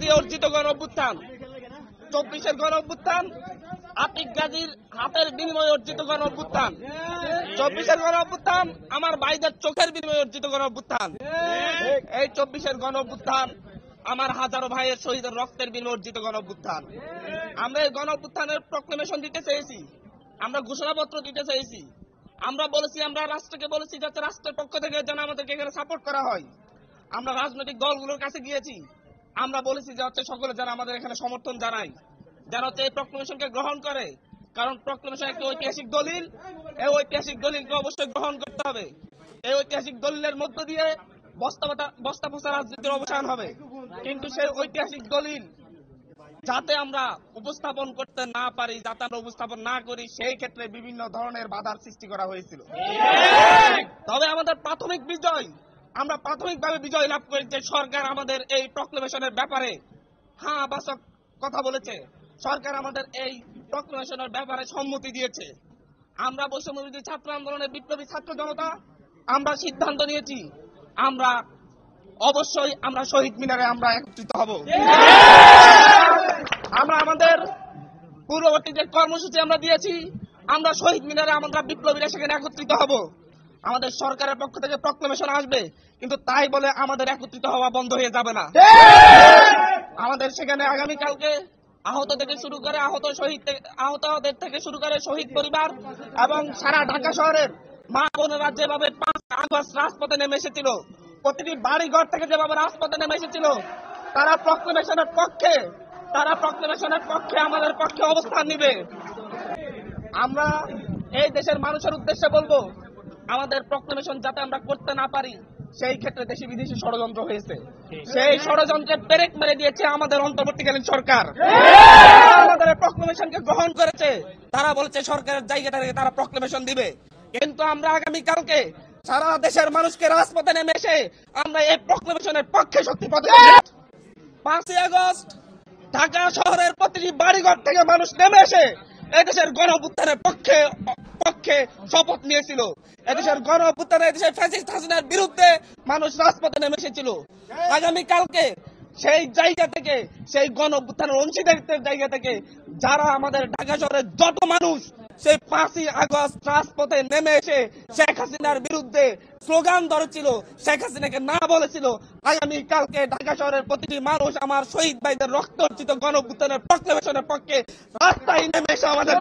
দিয়ে অর্জিত গণ অভ্যুত্থান, 24-এর গণ অভ্যুত্থান আতিক গাজীর হাতের বিনিময়ে অর্জিত গণ অভ্যুত্থান, 24-এর গণ অভ্যুত্থান আমার ভাইদের চোখের বিনিময়ে অর্জিত গণ অভ্যুত্থান। এই 24-এর গণ অভ্যুত্থান আমার হাজারো ভাইয়ের শহীদের রক্তের বিনিময়ে অর্জিত গণ অভ্যুত্থান। আমরা এই গণ অভ্যুত্থানের প্রক্লেমেশন দিতে চেয়েছি, আমরা ঘোষণাপত্র দিতে চেয়েছি, আমরা বলেছি, আমরা রাষ্ট্রকে বলেছি যাতে রাষ্ট্রের পক্ষ থেকে যেন আমাদেরকে এখানে সাপোর্ট করা হয়। আমরা রাজনৈতিক দলগুলোর কাছে গিয়েছি, আমরা বলেছি যে সকলে যেন আমাদের এখানে সমর্থন জানায়, যেন এই প্রক্লেমেশনকে গ্রহণ করে, কারণ প্রক্লেমেশন একটি ঐতিহাসিক দলিল। এই ঐতিহাসিক দলিলকে অবশ্যই গ্রহণ করতে হবে। এই ঐতিহাসিক দলিলের মধ্য দিয়ে বস্তা পচা রাজনীতির অবসান হবে। কিন্তু সেই ঐতিহাসিক দলিল যাতে আমরা উপস্থাপন করতে না পারি, যাতে আমরা উপস্থাপন না করি, সেই ক্ষেত্রে বিভিন্ন ধরনের বাধার সৃষ্টি করা হয়েছিল। তবে আমাদের প্রাথমিক বিজয়, আমরা প্রাথমিকভাবে বিজয় লাভ করি যে সরকার আমাদের এই প্রক্লেমেশনের ব্যাপারে হ্যাঁ বাচক কথা বলেছে, সরকার আমাদের এই প্রক্লেমেশনের ব্যাপারে সম্মতি দিয়েছে। আমরা বৈষম্যবিরোধী ছাত্র আন্দোলনের বিপ্লবী ছাত্র জনতা আমরা সিদ্ধান্ত নিয়েছি, আমরা অবশ্যই আমরা শহীদ মিনারে আমরা একত্রিত হব। আমরা আমাদের পূর্ববর্তী যে কর্মসূচি আমরা দিয়েছি, আমরা শহীদ মিনারে আমরা বিপ্লবীরা সেখানে একত্রিত হব। আমাদের সরকারের পক্ষ থেকে প্রক্লেমেশন আসবে, কিন্তু তাই বলে আমাদের একত্রিত হওয়া বন্ধ হয়ে যাবে না। আমাদের সেখানে আগামীকালকে আহত থেকে শুরু করে আহতদের থেকে শুরু করে শহীদ পরিবার এবং সারা ঢাকা শহরের মা বোনেরা যেভাবে 5 আগস্ট রাজপথে নেমে এসেছিল, প্রতিটি বাড়িঘর থেকে যেভাবে রাজপথে নেমে এসেছিল, তারা প্রক্লেমেশনের পক্ষে আমাদের পক্ষে অবস্থান নিবে। আমরা এই দেশের মানুষের উদ্দেশ্যে বলবো, আমাদের প্রক্লেমেশন যাতে আমরা করতে না পারি, সেই ক্ষেত্রে দেশি বিদেশি ষড়যন্ত্র হয়েছে। সেই ষড়যন্ত্রে ব্রেক মেরে দিয়েছে আমাদের অন্তর্বর্তীকালীন সরকার। আমাদের প্রক্লেমেশনকে গ্রহণ করেছে, তারা বলেছে সরকারের জায়গাটা থেকে তারা প্রক্লেমেশন দিবে। কিন্তু আমরা আগামীকালকে সারা দেশের মানুষকে রাজপথে নেমে এসে আমরা এই প্রক্লেমেশনের পক্ষে শক্তি প্রদর্শন। 5ই আগস্ট ঢাকা শহরের প্রতিটি বাড়িঘর থেকে মানুষ নেমে এসে এদেশের গণ অভ্যুত্থানের পক্ষে শপথ নিয়েছিল। এদেশের গণ অভ্যুত্থানে এদেশের ফ্যাসিস্ট হাসিনার বিরুদ্ধে মানুষ রাজপথে নেমে এসেছিল। আগামীকালকে সেই জায়গা থেকে, সেই গণ অভ্যুত্থানের অংশীদারিত্বের জায়গা থেকে যারা আমাদের ঢাকা শহরের যত মানুষ সেই 5ই আগস্ট রাজপথে নেমে এসে শেখ হাসিনার বিরুদ্ধে স্লোগান ধরেছিল, শেখ হাসিনাকে না বলেছিল, আগামীকালকে ঢাকা শহরের প্রতিটি মানুষ আমার শহীদ ভাইদের রক্ত অর্জিত গণ অভ্যুত্থানের প্রক্লেমেশনের পক্ষে রাস্তায় নেমে এসে আমাদের